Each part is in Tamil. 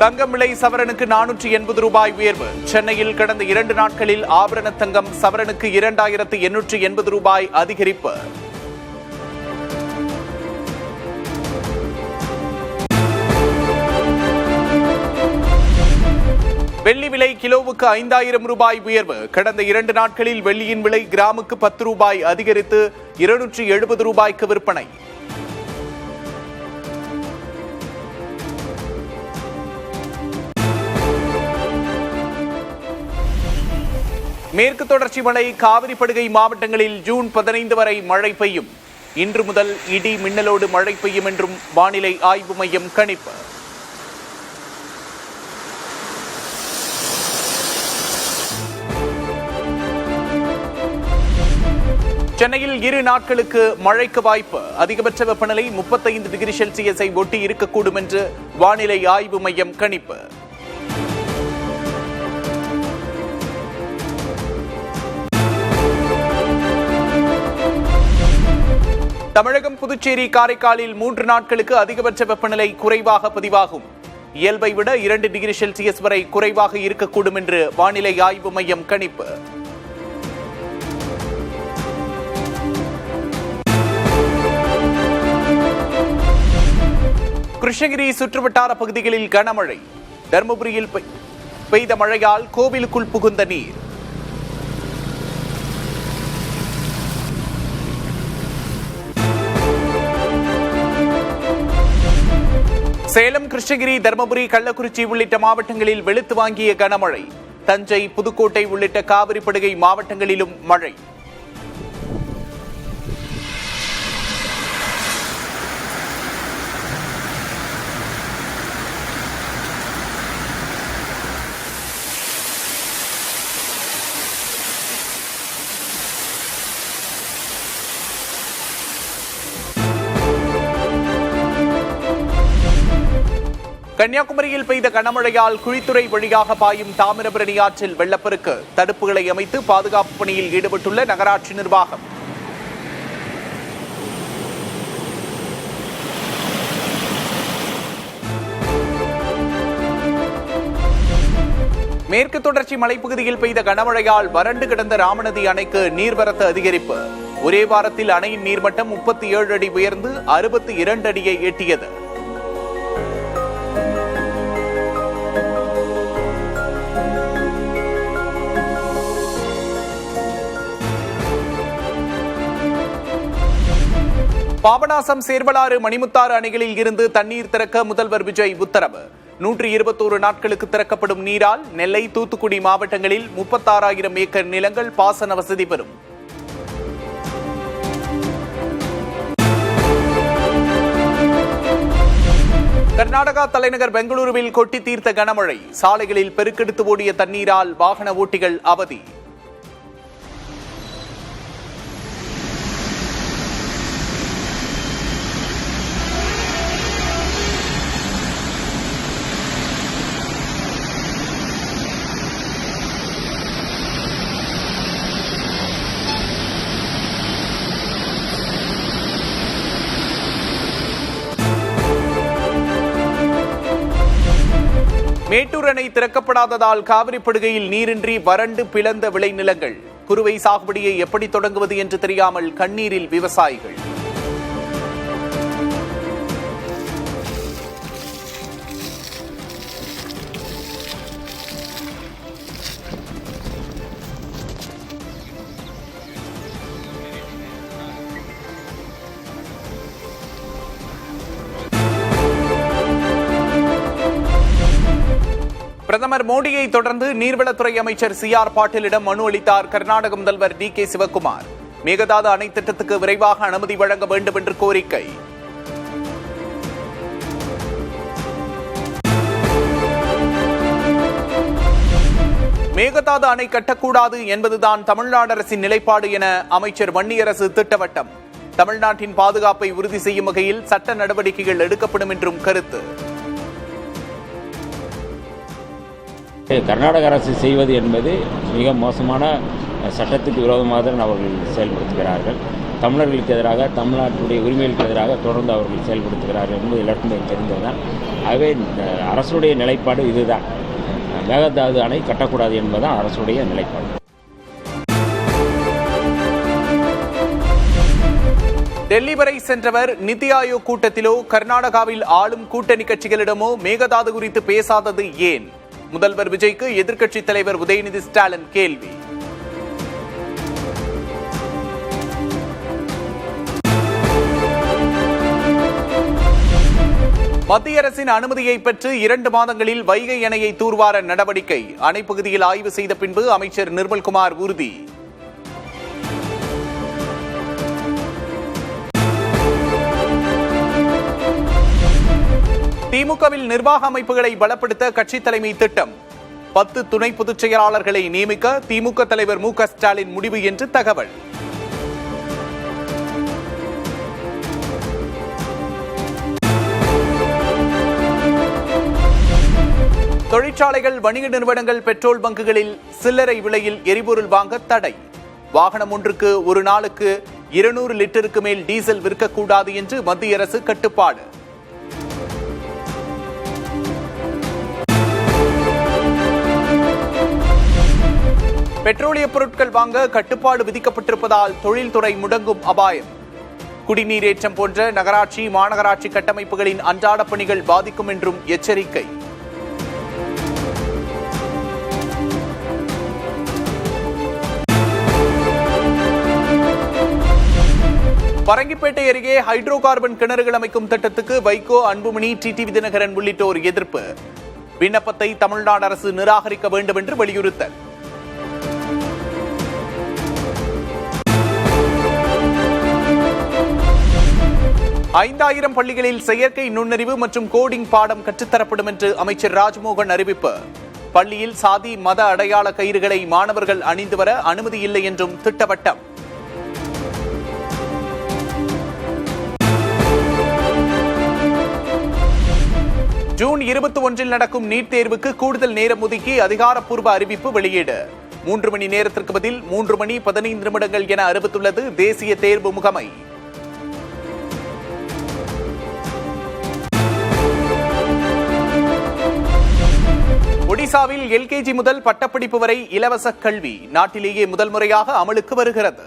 தங்கம் விலை சவரனுக்கு 480 ரூபாய் உயர்வு. சென்னையில் கடந்த 2 நாட்களில் ஆபரண தங்கம் சவரனுக்கு 2880 ரூபாய் அதிகரிப்பு. வெள்ளி விலை கிலோவுக்கு 5000 ரூபாய் உயர்வு. கடந்த 2 நாட்களில் வெள்ளியின் விலை கிராமுக்கு 10 ரூபாய் அதிகரித்து 270 ரூபாய்க்கு விற்பனை. மேற்கு தொடர்ச்சி மழை காவிரி படுகை மாவட்டங்களில் ஜூன் 15 வரை மழை பெய்யும். இன்று முதல் இடி மின்னலோடு மழை பெய்யும் என்றும் வானிலை ஆய்வு மையம் கணிப்பு. சென்னையில் 2 நாட்களுக்கு மழைக்கு வாய்ப்பு. அதிகபட்ச வெப்பநிலை 35 டிகிரி செல்சியஸை ஒட்டி இருக்கக்கூடும் என்று வானிலை ஆய்வு மையம் கணிப்பு. தமிழகம், புதுச்சேரி, காரைக்காலில் 3 நாட்களுக்கு அதிகபட்ச வெப்பநிலை குறைவாக பதிவாகும். இயல்பை விட 2 டிகிரி செல்சியஸ் வரை குறைவாக இருக்கக்கூடும் என்று வானிலை ஆய்வு மையம் கணிப்பு. கிருஷ்ணகிரி சுற்றுவட்டார பகுதிகளில் கனமழை. தருமபுரியில் பெய்த மழையால் கோவிலுக்குள் புகுந்த நீர். சேலம், கிருஷ்ணகிரி, தருமபுரி, கள்ளக்குறிச்சி உள்ளிட்ட மாவட்டங்களில் வெளுத்து வாங்கிய கனமழை. தஞ்சை, புதுக்கோட்டை உள்ளிட்ட காவிரி படுகை மாவட்டங்களிலும் மழை. கன்னியாகுமரியில் பெய்த கனமழையால் குழித்துறை வழியாக பாயும் தாமிரபரணி ஆற்றில் வெள்ளப்பெருக்கு. தடுப்புகளை அமைத்து பாதுகாப்பு பணியில் ஈடுபட்டுள்ள நகராட்சி நிர்வாகம். மேற்கு தொடர்ச்சி மலைப்பகுதியில் பெய்த கனமழையால் வறண்டு கிடந்த ராமநதி அணைக்கு நீர்வரத்து அதிகரிப்பு. ஒரே வாரத்தில் அணையின் நீர்மட்டம் 37 அடி உயர்ந்து 62 அடியை எட்டியது. பாபநாசம், சேர்வலாறு, மணிமுத்தாறு அணைகளில் இருந்து தண்ணீர் திறக்க முதல்வர் விஜய் உத்தரவு. 121 நாட்களுக்கு திறக்கப்படும் நீரால் நெல்லை, தூத்துக்குடி மாவட்டங்களில் 36,000 ஏக்கர் நிலங்கள் பாசன வசதி பெறும். கர்நாடகா தலைநகர் பெங்களூருவில் கொட்டி தீர்த்த கனமழை. சாலைகளில் பெருக்கெடுத்து ஓடிய தண்ணீரால் வாகன ஓட்டிகள் அவதி. மேட்டூர் அணை திறக்கப்படாததால் காவிரி படுகையில் நீரின்றி வறண்டு பிளந்த விளைநிலங்கள். குறுவை சாகுபடியை எப்படி தொடங்குவது என்று தெரியாமல் கண்ணீரில் விவசாயிகள். பிரதமர் மோடியை தொடர்ந்து நீர்வளத்துறை அமைச்சர் CR பாட்டீலிடம் மனு அளித்தார் கர்நாடக முதல்வர் DK சிவக்குமார். மேகதாது அணை திட்டத்துக்கு விரைவாக அனுமதி வழங்க வேண்டும் என்று கோரிக்கை. மேகதாது அணை கட்டக்கூடாது என்பதுதான் தமிழ்நாடு அரசின் நிலைப்பாடு என அமைச்சர் வன்னியரசு திட்டவட்டம். தமிழ்நாட்டின் பாதுகாப்பை உறுதி செய்யும் வகையில் சட்ட நடவடிக்கைகள் எடுக்கப்படும் என்றும் கருத்து. கர்நாடக அரசு செய்வது என்பது மிக மோசமான சட்டத்துக்கு விரோதமாக அவர்கள் செயல்படுத்துகிறார்கள். தமிழர்களுக்கு எதிராக, தமிழ்நாட்டுடைய உரிமைகளுக்கு எதிராக தொடர்ந்து அவர்கள் செயல்படுத்துகிறார்கள் என்பது எல்லாருக்குமே தெரிந்ததுதான். ஆகவே அரசுடைய நிலைப்பாடு இதுதான். மேகதாது அணை கட்டக்கூடாது என்பதுதான் அரசுடைய நிலைப்பாடு. டெல்லி வரை சென்றவர் நிதி ஆயோக் கூட்டத்திலோ கர்நாடகாவில் ஆளும் கூட்டணி கட்சிகளிடமோ மேகதாது குறித்து பேசாதது ஏன்? முதல்வர் விஜய்க்கு எதிர்க்கட்சித் தலைவர் உதயநிதி ஸ்டாலின் கேள்வி. மத்திய அரசின் அனுமதியை பெற்று 2 மாதங்களில் வைகை அணையை தூர்வார நடவடிக்கை. அணைப்பகுதியில் ஆய்வு செய்த பின்பு அமைச்சர் நிர்மல்குமார் உறுதி. திமுகவில் நிர்வாக அமைப்புகளை பலப்படுத்த கட்சி தலைமை திட்டம். 10 துணை பொதுச் செயலாளர்களை நியமிக்க திமுக தலைவர் மு க ஸ்டாலின் முடிவு என்று தகவல். தொழிற்சாலைகள், வணிக நிறுவனங்கள், பெட்ரோல் பங்குகளில் சில்லறை விலையில் எரிபொருள் வாங்க தடை. வாகனம் ஒன்றுக்கு ஒரு நாளுக்கு 200 லிட்டருக்கு மேல் டீசல் விற்கக்கூடாது என்று மத்திய அரசு கட்டுப்பாடு. பெட்ரோலிய பொருட்கள் வாங்க கட்டுப்பாடு விதிக்கப்பட்டிருப்பதால் தொழில்துறை முடங்கும் அபாயம். குடிநீரேற்றம் போன்ற நகராட்சி, மாநகராட்சி கட்டமைப்புகளின் அன்றாட பணிகள் பாதிக்கும் என்றும் எச்சரிக்கை. பரங்கிப்பேட்டை அருகே ஹைட்ரோ கார்பன் கிணறுகள் அமைக்கும் திட்டத்துக்கு வைகோ, அன்புமணி, டிடிவி தினகரன் உள்ளிட்டோர் எதிர்ப்பு. விண்ணப்பத்தை தமிழ்நாடு அரசு நிராகரிக்க வேண்டும் என்று வலியுறுத்தல். ஐந்தாயிரம் பள்ளிகளில் செயற்கை நுண்ணறிவு மற்றும் கோடிங் பாடம் கற்றுத்தரப்படும் என்று அமைச்சர் ராஜ்மோகன் அறிவிப்பு. பள்ளியில் சாதி, மத அடையாள கயிறுகளை மாணவர்கள் அணிந்து வர அனுமதி இல்லை என்றும் திட்டவட்டம். ஜூன் 21 நடக்கும் நீட் தேர்வுக்கு கூடுதல் நேரம் ஒதுக்கி அதிகாரப்பூர்வ அறிவிப்பு வெளியீடு. 3 மணி நேரத்திற்கு பதில் 3 மணி 15 நிமிடங்கள் என அறிவித்துள்ளது தேசிய தேர்வு முகமை. ஒடிசாவில் எல்கேஜி முதல் பட்டப்படிப்பு வரை இலவச கல்வி நாட்டிலேயே முதல் முறையாக அமலுக்கு வருகிறது.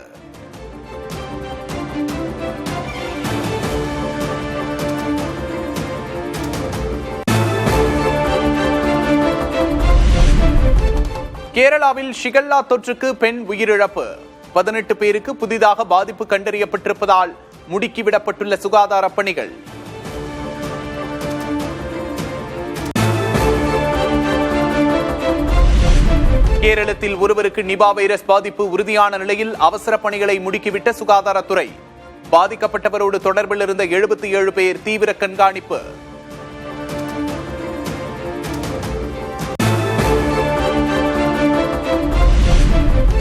கேரளாவில் ஷிகல்லா தொற்றுக்கு பெண் உயிரிழப்பு. 18 பேருக்கு புதிதாக பாதிப்பு கண்டறியப்பட்டிருப்பதால் முடுக்கிவிடப்பட்டுள்ள சுகாதார பணிகள். கேரளத்தில் ஒருவருக்கு நிபா வைரஸ் பாதிப்பு உறுதியான நிலையில் அவசர பணிகளை முடுக்கிவிட்ட சுகாதாரத்துறை. பாதிக்கப்பட்டவரோடு தொடர்பில் இருந்த 77 பேர் தீவிர கண்காணிப்பு.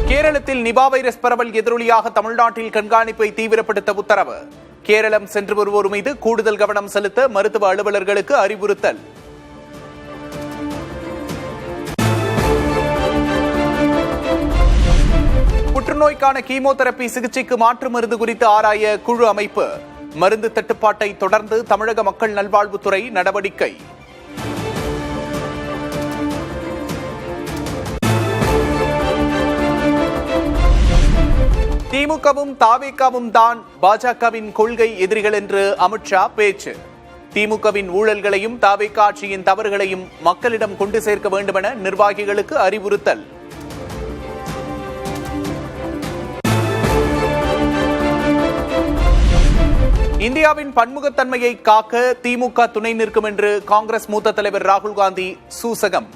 கேரளத்தில் நிபா வைரஸ் பரவல் எதிரொலியாக தமிழ்நாட்டில் கண்காணிப்பை தீவிரப்படுத்த உத்தரவு. கேரளம் சென்று வருவோர் மீது கூடுதல் கவனம் செலுத்த மருத்துவ அலுவலர்களுக்கு அறிவுறுத்தல். புற்றுநோய்க்கான கீமோதெரபி சிகிச்சைக்கு மாற்று மருந்து குறித்து ஆராய குழு அமைப்பு. மருந்து தட்டுப்பாட்டை தொடர்ந்து தமிழக மக்கள் நல்வாழ்வுத்துறை நடவடிக்கை. திமுகவும் தாவேகாவும் தான் பாஜகவின் கொள்கை எதிரிகள் என்று அமித்ஷா பேச்சு. திமுகவின் ஊழல்களையும் தாவேகா ஆட்சியின் தவறுகளையும் மக்களிடம் கொண்டு சேர்க்க வேண்டுமென நிர்வாகிகளுக்கு அறிவுறுத்தல். இந்தியாவின் பன்முகத்தன்மையை காக்க திமுக துணை நிற்கும் என்று காங்கிரஸ் மூத்த தலைவர் ராகுல் காந்தி சூசகம்.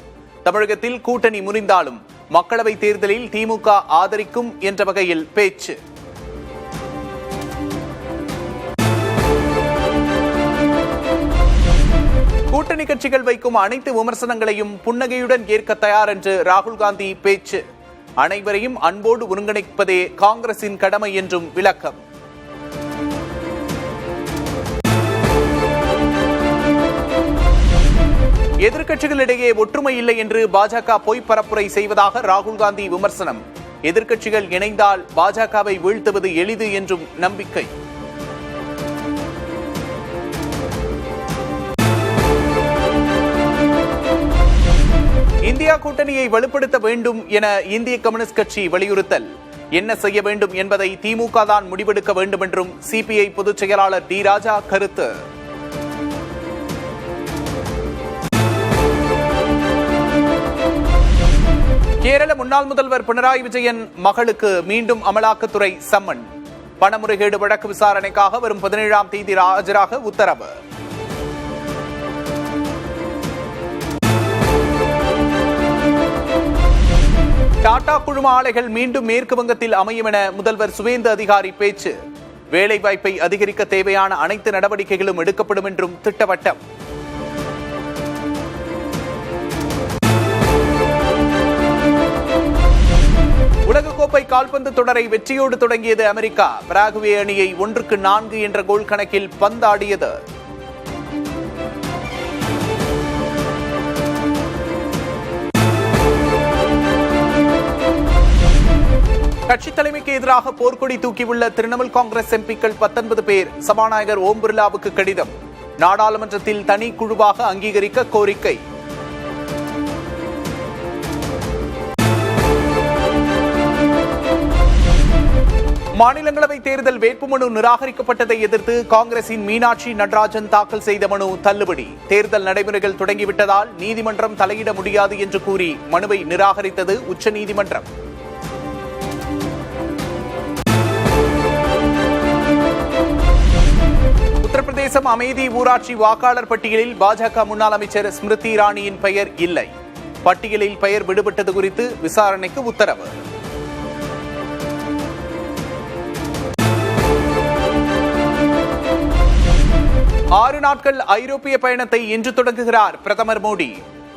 தமிழகத்தில் கூட்டணி முறிந்தாலும் மக்களவைத் தேர்தலில் திமுக ஆதரிக்கும் என்ற வகையில் பேச்சு. கூட்டணி கட்சிகள் வைக்கும் அனைத்து விமர்சனங்களையும் புன்னகையுடன் ஏற்க தயார் என்று ராகுல் காந்தி பேச்சு. அனைவரையும் அன்போடு ஒருங்கிணைப்பதே காங்கிரசின் கடமை என்றும் விளக்கம். எதிர்க்கட்சிகளிடையே ஒற்றுமை இல்லை என்று பாஜக பொய் பரப்புரை செய்வதாக ராகுல் காந்தி விமர்சனம். எதிர்க்கட்சிகள் இணைந்தால் பாஜகவை வீழ்த்துவது எளிது என்றும் நம்பிக்கை. இந்தியா கூட்டணியை வலுப்படுத்த வேண்டும் என இந்திய கம்யூனிஸ்ட் கட்சி வலியுறுத்தல். என்ன செய்ய வேண்டும் என்பதை திமுக தான் முடிவெடுக்க வேண்டும் என்றும் சிபிஐ பொதுச் செயலாளர் டி ராஜா கருத்து. கேரள முன்னாள் முதல்வர் பினராயி விஜயன் மகளுக்கு மீண்டும் அமலாக்கத்துறை சம்மன். பணமுறைகேடு வழக்கு விசாரணைக்காக வரும் 17ஆம் தேதி ஆஜராக உத்தரவு. டாடா குழும ஆலைகள் மீண்டும் மேற்கு வங்கத்தில் அமையும் என முதல்வர் சுவேந்து அதிகாரி பேச்சு. வேலைவாய்ப்பை அதிகரிக்க தேவையான அனைத்து நடவடிக்கைகளும் எடுக்கப்படும் என்றும் திட்டவட்டம். உலகக்கோப்பை கால்பந்து தொடரை வெற்றியோடு தொடங்கியது அமெரிக்கா. பராகுவே அணியை 1-4 என்ற கோல் கணக்கில் பந்தாடியது. கட்சித் தலைமைக்கு எதிராக போர்க்கொடி தூக்கியுள்ள திரிணாமுல் காங்கிரஸ் எம்பிக்கள் 19 பேர் சபாநாயகர் ஓம் பிர்லாவுக்கு கடிதம். நாடாளுமன்றத்தில் தனி குழுவாக அங்கீகரிக்க கோரிக்கை. மாநிலங்களவை தேர்தல் வேட்புமனு நிராகரிக்கப்பட்டதை எதிர்த்து காங்கிரசின் மீனாட்சி நடராஜன் தாக்கல் செய்த மனு தள்ளுபடி. தேர்தல் நடைமுறைகள் தொடங்கிவிட்டதால் நீதிமன்றம் தலையிட முடியாது என்று கூறி மனுவை நிராகரித்தது உச்சநீதிமன்றம். உத்தரப்பிரதேசம் அமேதி ஊராட்சி வாக்காளர் பட்டியலில் பாஜக முன்னாள் அமைச்சர் ஸ்மிருதி இரானியின் பெயர் இல்லை. பட்டியலில் பெயர் விடுபட்டது குறித்து விசாரணைக்கு உத்தரவு. ஆறு நாட்கள் ஐரோப்பிய பயணத்தை இன்று தொடங்குகிறார் பிரதமர் மோடி.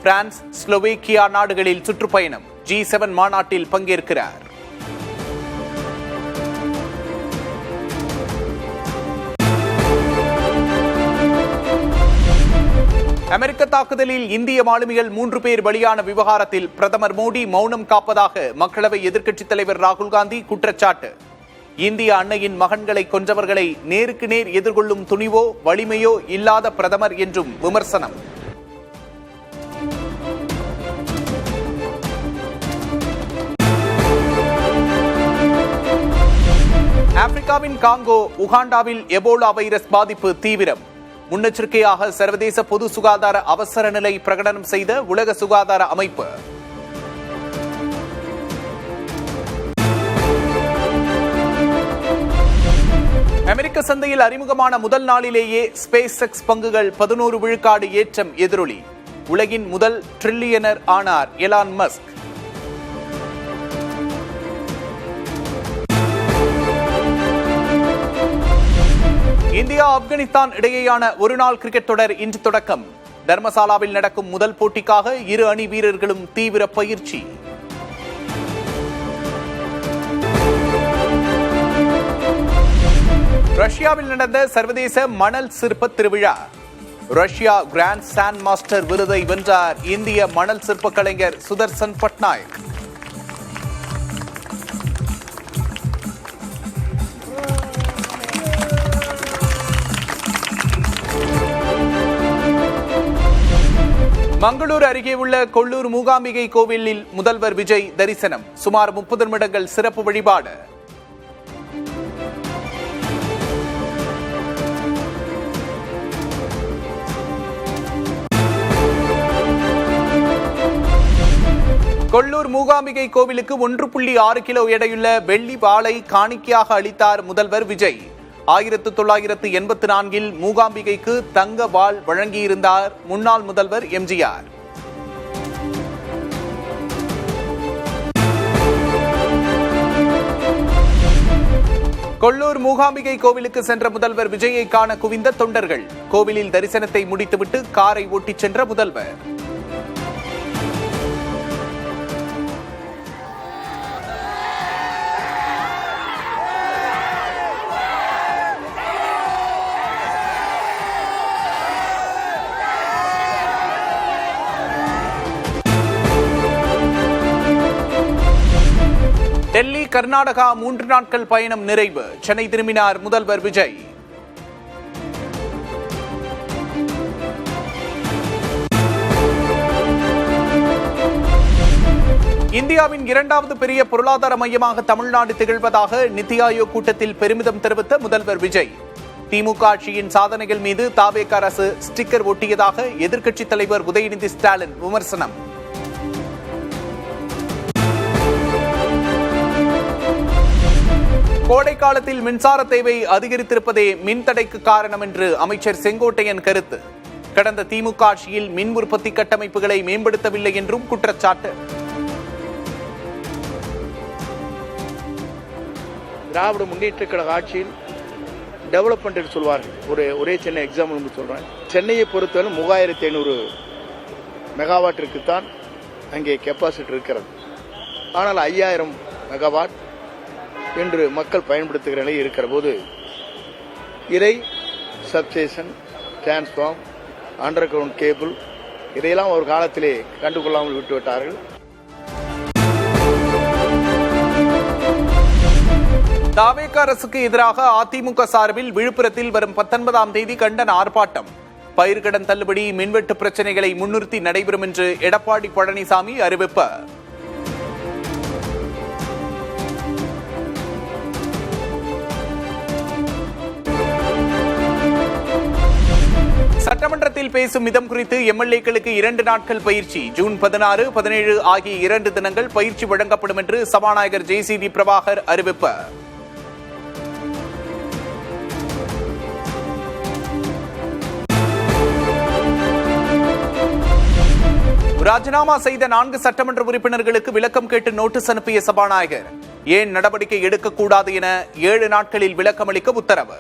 பிரான்ஸ், ஸ்லோவேக்கியா நாடுகளில் சுற்றுப்பயணம். G7 மாநாட்டில் பங்கேற்கிறார். அமெரிக்க தாக்குதலில் இந்திய மாலுமிகள் 3 பேர் பலியான விவகாரத்தில் பிரதமர் மோடி மௌனம் காப்பதாக மக்களவை எதிர்க்கட்சித் தலைவர் ராகுல் காந்தி குற்றச்சாட்டு. இந்திய அன்னையின் மகன்களை கொன்றவர்களை நேருக்கு நேர் எதிர்கொள்ளும் துணிவோ வலிமையோ இல்லாத பிரதமர் என்றும் விமர்சனம். ஆப்பிரிக்காவின் காங்கோ, உகாண்டாவில் எபோலா வைரஸ் பாதிப்பு தீவிரம். முன்னெச்சரிக்கையாக சர்வதேச பொது சுகாதார அவசர நிலை பிரகடனம் செய்த உலக சுகாதார அமைப்பு. அமெரிக்க சந்தையில் அறிமுகமான முதல் நாளிலேயே ஸ்பேஸ் எக்ஸ் பங்குகள் 11 விழுக்காடு ஏற்றம் எதிரொலி. உலகின் முதல் ட்ரில்லியனர் ஆனார் எலான் மஸ்க். இந்தியா ஆப்கானிஸ்தான் இடையேயான ஒருநாள் கிரிக்கெட் தொடர் இன்று தொடக்கம். தர்மசாலாவில் நடக்கும் முதல் போட்டிக்காக இரு அணி வீரர்களும் தீவிர பயிற்சி. ரஷ்யாவில் நடந்த சர்வதேச மணல் சிற்ப திருவிழா. ரஷ்யா கிராண்ட் சாண்ட் மாஸ்டர் விருதை வென்றார் இந்திய மணல் சிற்ப கலைஞர் சுதர்சன் பட்நாயக். மங்களூர் அருகே உள்ள கொள்ளூர் மூகாம்பிகை கோவிலில் முதல்வர் விஜய் தரிசனம். சுமார் 30 நிமிடங்கள் சிறப்பு வழிபாடு. கொள்ளூர் மூகாம்பிகை கோவிலுக்கு 1.6 கிலோ எடையுள்ள வெள்ளி வாளை காணிக்கையாக அளித்தார் முதல்வர் விஜய். 1984 மூகாம்பிகைக்கு தங்க வாள் வழங்கியிருந்தார் முன்னாள் முதல்வர் எம்ஜிஆர். கொள்ளூர் மூகாம்பிகை கோவிலுக்கு சென்ற முதல்வர் விஜயை காண குவிந்த தொண்டர்கள். கோவிலில் தரிசனத்தை முடித்துவிட்டு காரை ஓட்டிச் சென்ற முதல்வர். கர்நாடகா 3 நாட்கள் பயணம் நிறைவு. சென்னை திரும்பினார் முதல்வர் விஜய். இந்தியாவின் 2வது பெரிய பொருளாதார மையமாக தமிழ்நாடு திகழ்வதாக நித்தி ஆயோக் கூட்டத்தில் பெருமிதம் தெரிவித்த முதல்வர் விஜய். திமுக ஆட்சியின் சாதனைகள் மீது தாவேக அரசு ஸ்டிக்கர் ஒட்டியதாக எதிர்க்கட்சித் தலைவர் உதயநிதி ஸ்டாலின் விமர்சனம். கோடை காலத்தில் மின்சார தேவை அதிகரித்திருப்பதே மின்தடைக்கு காரணம் என்று அமைச்சர் செங்கோட்டையன் கருத்து. கடந்த திமுக ஆட்சியில் மின் உற்பத்தி கட்டமைப்புகளை மேம்படுத்தவில்லை என்றும் குற்றச்சாட்டு. திராவிட முன்னேற்ற கழக ஆட்சியில் டெவலப்மெண்ட் சொல்வார்கள். ஒரே சென்னை எக்ஸாம்பிள் சொல்கிறேன். சென்னையை பொறுத்தவரை 3500 மெகாவாட்டிற்கு தான் அங்கே கெப்பாசிட்டி இருக்கிறது. ஆனால் 5000 மெகாவாட் என்று மக்கள் பயன்படுத்துகிற நிலை இருக்கிற போது இதை substation, transform, under ground cable இதையெல்லாம் ஒரு காலத்திலே கண்டுகொள்ளாமல் விட்டுவிட்டார்கள். தாவேக அரசுக்கு எதிராக அதிமுக சார்பில் விழுப்புரத்தில் வரும் 19ஆம் தேதி கண்டன ஆர்ப்பாட்டம். பயிர்க்கடன் தள்ளுபடி, மின்வெட்டு பிரச்சினைகளை முன்னிறுத்தி நடைபெறும் என்று எடப்பாடி பழனிசாமி அறிவிப்பு. சட்டமன்றத்தில் பேசும் விதம் குறித்து எம்எல்ஏக்களுக்கு 2 நாட்கள் பயிற்சி. ஜூன் 16, 17 ஆகிய 2 தினங்கள் பயிற்சி வழங்கப்படும் என்று சபாநாயகர் JCD பிரபாகர் அறிவிப்பு. ராஜினாமா செய்த 4 சட்டமன்ற உறுப்பினர்களுக்கு விளக்கம் கேட்டு நோட்டீஸ் அனுப்பிய சபாநாயகர். ஏன் நடவடிக்கை எடுக்கக்கூடாது என 7 நாட்களில் விளக்கமளிக்க உத்தரவு.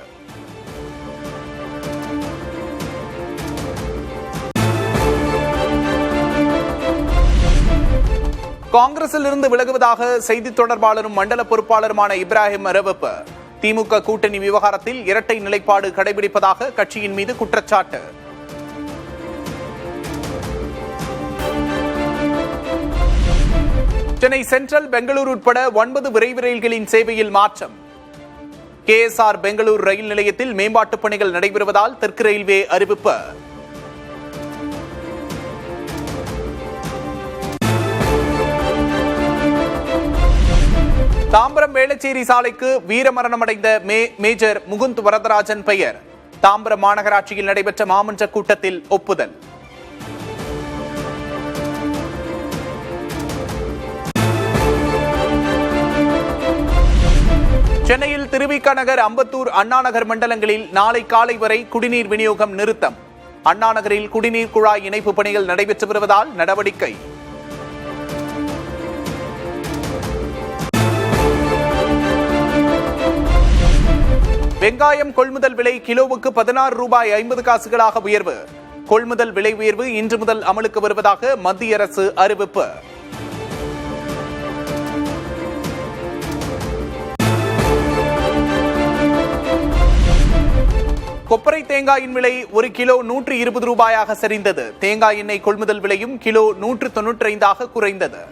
காங்கிரசில் இருந்து விலகுவதாக செய்தி தொடர்பாளரும் மண்டல பொறுப்பாளருமான இப்ராஹிம் அறிவிப்பு. திமுக கூட்டணி விவகாரத்தில் இரட்டை நிலைப்பாடு கடைபிடிப்பதாக கட்சியின் மீது குற்றச்சாட்டு. சென்னை சென்ட்ரல், பெங்களூரு உட்பட 9 விரைவு ரயில்களின் சேவையில் மாற்றம். KSR பெங்களூர் ரயில் நிலையத்தில் மேம்பாட்டுப் பணிகள் நடைபெறுவதால் தெற்கு ரயில்வே அறிவிப்பு. தாம்பரம் வேளச்சேரி சாலைக்கு வீரமரணமடைந்த மேஜர் முகுந்த் வரதராஜன் பெயர். தாம்பரம் மாநகராட்சியில் நடைபெற்ற மாமன்ற கூட்டத்தில் ஒப்புதல். சென்னையில் திருவிக நகர், அம்பத்தூர், அண்ணா நகர் மண்டலங்களில் நாளை காலை வரை குடிநீர் விநியோகம் நிறுத்தம். அண்ணா நகரில் குடிநீர் குழாய் இணைப்பு பணிகள் நடைபெற்று வருவதால் நடவடிக்கை. வெங்காயம் கொள்முதல் விலை கிலோவுக்கு 16 ரூபாய் 50 காசுகளாக உயர்வு. கொள்முதல் விலை உயர்வு இன்று முதல் அமலுக்கு வருவதாக மத்திய அரசு அறிவிப்பு. கொப்பரை தேங்காயின் விலை 1 கிலோ 120 ரூபாயாக சரிந்தது. தேங்காய் எண்ணெய் கொள்முதல் விலையும் கிலோ 195 குறைந்தது.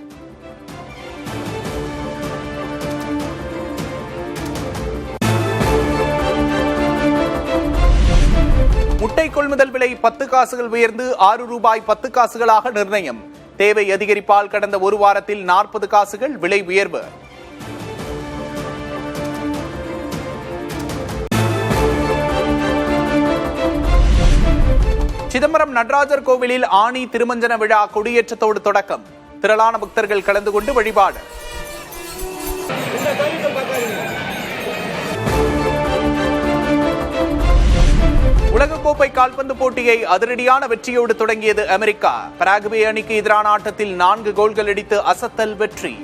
முட்டை கொள்முதல் விலை 10 காசுகள் உயர்ந்து 6 ரூபாய் 10 காசுகளாக நிர்ணயம். தேவை அதிகரிப்பால் கடந்த ஒரு வாரத்தில் 40 காசுகள் விலை உயர்வு. சிதம்பரம் நடராஜர் கோவிலில் ஆனி திருமஞ்சன விழா கொடியேற்றத்தோடு தொடக்கம். திரளான பக்தர்கள் கலந்து கொண்டு வழிபாடு. உலகக்கோப்பை கால்பந்து போட்டியை அதிரடியான வெற்றியோடு தொடங்கியது அமெரிக்கா. பராகுவே அணிக்கு எதிரான ஆட்டத்தில் 4 கோல்கள் அடித்து அசத்தல் வெற்றி.